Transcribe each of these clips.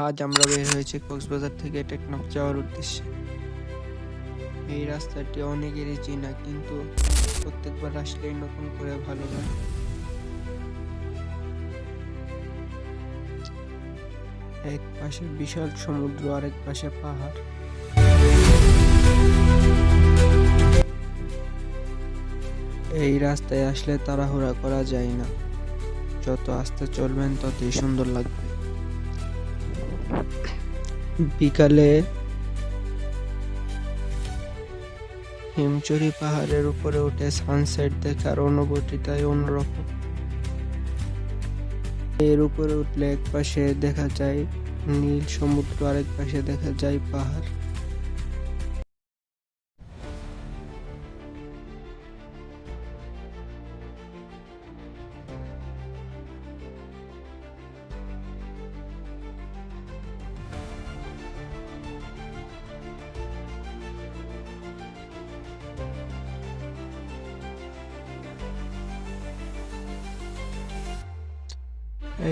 আজ আমরা বের হয়েছি কক্সবাজার থেকে টেকনাফ যাওয়ার উদ্দেশ্যে। এই রাস্তাটি অনেকেরই চেনা, কিন্তু প্রত্যেকবার আসলেই নতুন করে ভালো লাগে। এক পাশে বিশাল সমুদ্র, আরেক পাশে পাহাড়। এই রাস্তায় আসলে তাড়াহুড়া করা যায় না, যত আস্তে চলবেন ততই সুন্দর লাগবে। বিকালে হিমচুরি পাহাড়ের উপরে উঠে সানসেট দেখার অনুভূতিটাই অন্যরকম। এর উপরে উঠলে এক পাশে দেখা যায় নীল সমুদ্র, আরেক পাশে দেখা যায় পাহাড়।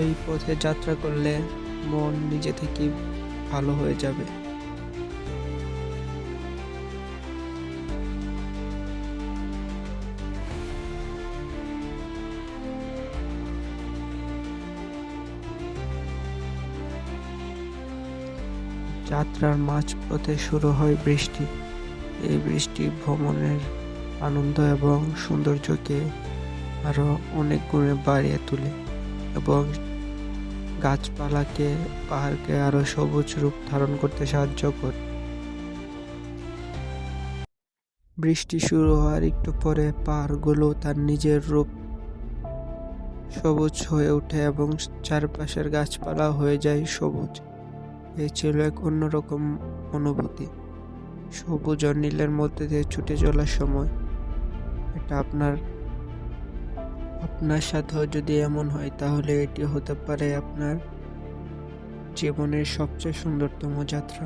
এই পথে যাত্রা করলে মন নিজে থেকেই ভালো হয়ে যাবে। যাত্রার মাঝপথে শুরু হয় বৃষ্টি। এই বৃষ্টি ভ্রমণের আনন্দ এবং সৌন্দর্যকে আরো অনেক গুণে বাড়িয়ে তোলে এবং গাছপালাকে, পাহাড়কে আরো সবুজ রূপ ধারণ করতে সাহায্য করে। বৃষ্টি শুরু হওয়ার একটু পরে পাহাড়গুলো তার নিজের রূপ সবুজ হয়ে ওঠে এবং চারপাশের গাছপালা হয়ে যায় সবুজ। এই ছিল এক অন্যরকম অনুভূতি। সবুজ আর নীলের মধ্যে দিয়ে ছুটে চলার সময় এটা আপনার সাথেও যদি এমন হয়, তাহলে এটি হতে পারে আপনার জীবনের সবচেয়ে সুন্দরতম যাত্রা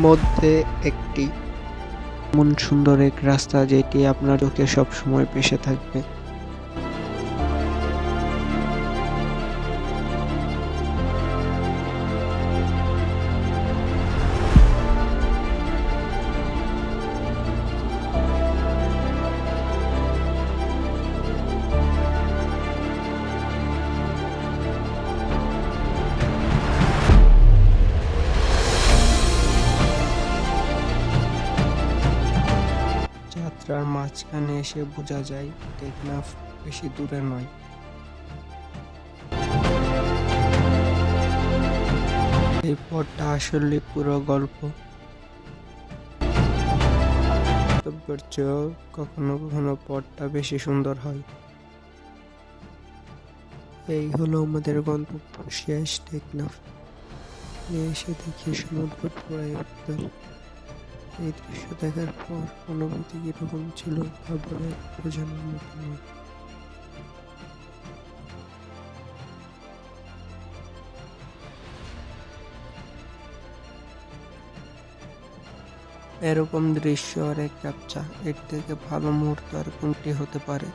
মধ্যে একটি। এমন সুন্দর এক রাস্তা যেটি আপনার চোখে সবসময় ভেসে থাকবে। যাত্রার মাঝখানে এসে বোঝা যায় টেকনাফ বেশি দূরে নয়। এই পথটা আসলে পুরো গল্প। গন্তব্যের চেয়েও কখনো কখনো পথটা বেশি সুন্দর হয়। এই হলো আমাদের গন্তব্য, শেষ টেকনাফ। এসে দেখি সমুদ্র পুরাই উত্তাল। এই দৃশ্য দেখার পর অনুভূতি কিরকম ছিল তা বলে বোঝানোর মতো নয়। এরকম দৃশ্য আর এক কাপ চা, এর থেকে ভালো মুহূর্ত আর কোনটি হতে পারে?